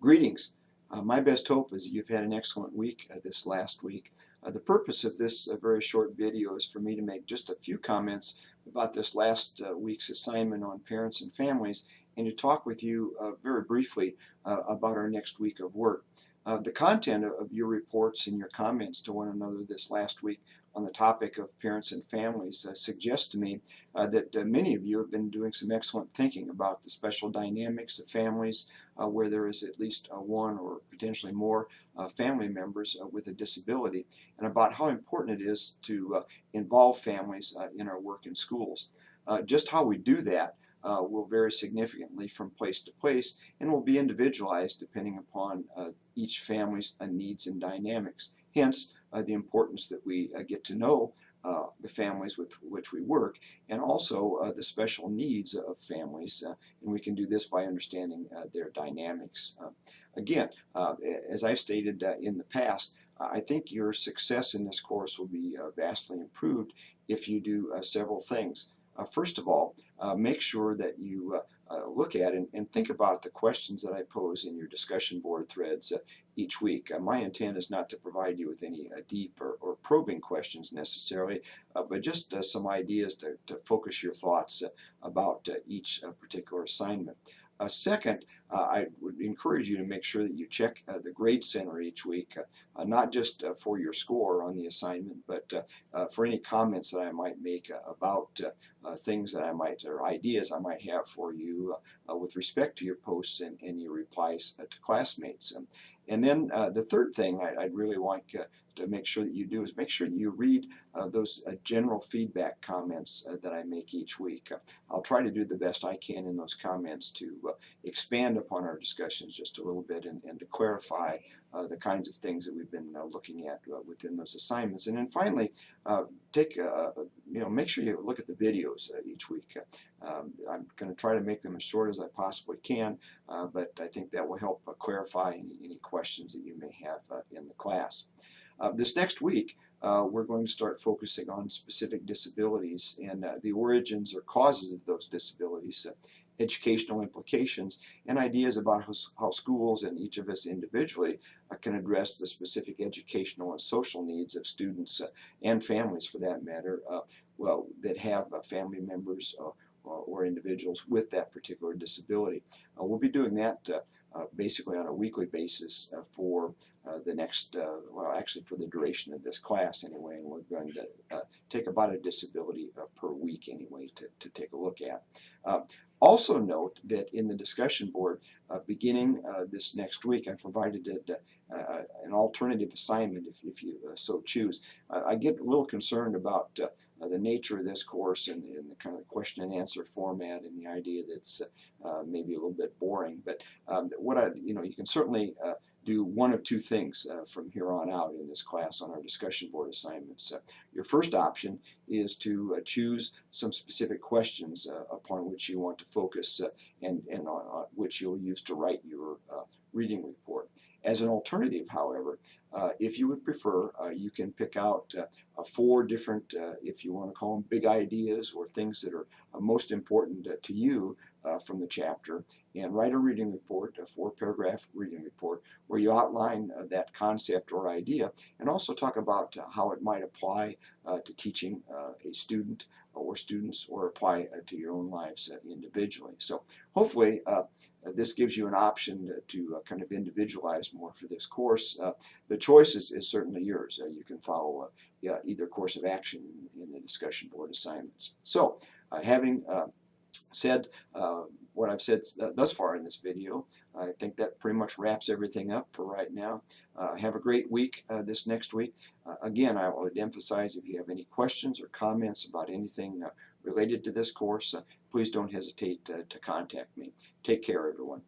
Greetings. My best hope is that you've had an excellent week this last week. The purpose of this very short video is for me to make just a few comments about this last week's assignment on parents and families, and to talk with you very briefly about our next week of work. The content of your reports and your comments to one another this last week on the topic of parents and families suggests to me that many of you have been doing some excellent thinking about the special dynamics of families where there is at least one or potentially more family members with a disability, and about how important it is to involve families in our work in schools. Just how we do that will vary significantly from place to place and will be individualized depending upon each family's needs and dynamics. Hence, the importance that we get to know the families with which we work, and also the special needs of families, and we can do this by understanding their dynamics. Again, as I've stated in the past, I think your success in this course will be vastly improved if you do several things. First of all, make sure that you look at and think about the questions that I pose in your discussion board threads each week. My intent is not to provide you with any deep or probing questions necessarily, but just some ideas to focus your thoughts about each particular assignment. Second, I would encourage you to make sure that you check the grade center each week, not just for your score on the assignment, but for any comments that I might make about things that I might, or ideas I might have for you with respect to your posts and your replies to classmates. And then the third thing I'd really like to make sure that you do is make sure that you read those general feedback comments that I make each week. I'll try to do the best I can in those comments to expand upon our discussions just a little bit and to clarify the kinds of things that we've been looking at within those assignments. And then finally, make sure you look at the videos each week. I'm going to try to make them as short as I possibly can, but I think that will help clarify any questions that you may have in the class. This next week, we're going to start focusing on specific disabilities and the origins or causes of those disabilities, educational implications, and ideas about how schools and each of us individually can address the specific educational and social needs of students and families, for that matter, that have family members or individuals with that particular disability. We'll be doing that basically on a weekly basis for the next, actually for the duration of this class anyway, and we're going to take about a disability per week anyway to take a look at. Also note that in the discussion board, beginning this next week, I provided an alternative assignment if you so choose. I get a little concerned about the nature of this course and the kind of question and answer format and the idea that it's maybe a little bit boring, but you can certainly do one of two things from here on out in this class on our discussion board assignments. Your first option is to choose some specific questions upon which you want to focus and on which you'll use to write your reading report. As an alternative, however, if you would prefer, you can pick out 4 different, if you want to call them big ideas or things that are most important to you from the chapter, and write a reading report, a 4-paragraph reading report, where you outline that concept or idea and also talk about how it might apply to teaching a student or students, or apply to your own lives individually. So hopefully this gives you an option to kind of individualize more for this course. The choice is certainly yours. You can follow either course of action in the discussion board assignments. So having said what I've said thus far in this video, I think that pretty much wraps everything up for right now. Have a great week this next week. Again, I would emphasize, if you have any questions or comments about anything related to this course, please don't hesitate to contact me. Take care, everyone.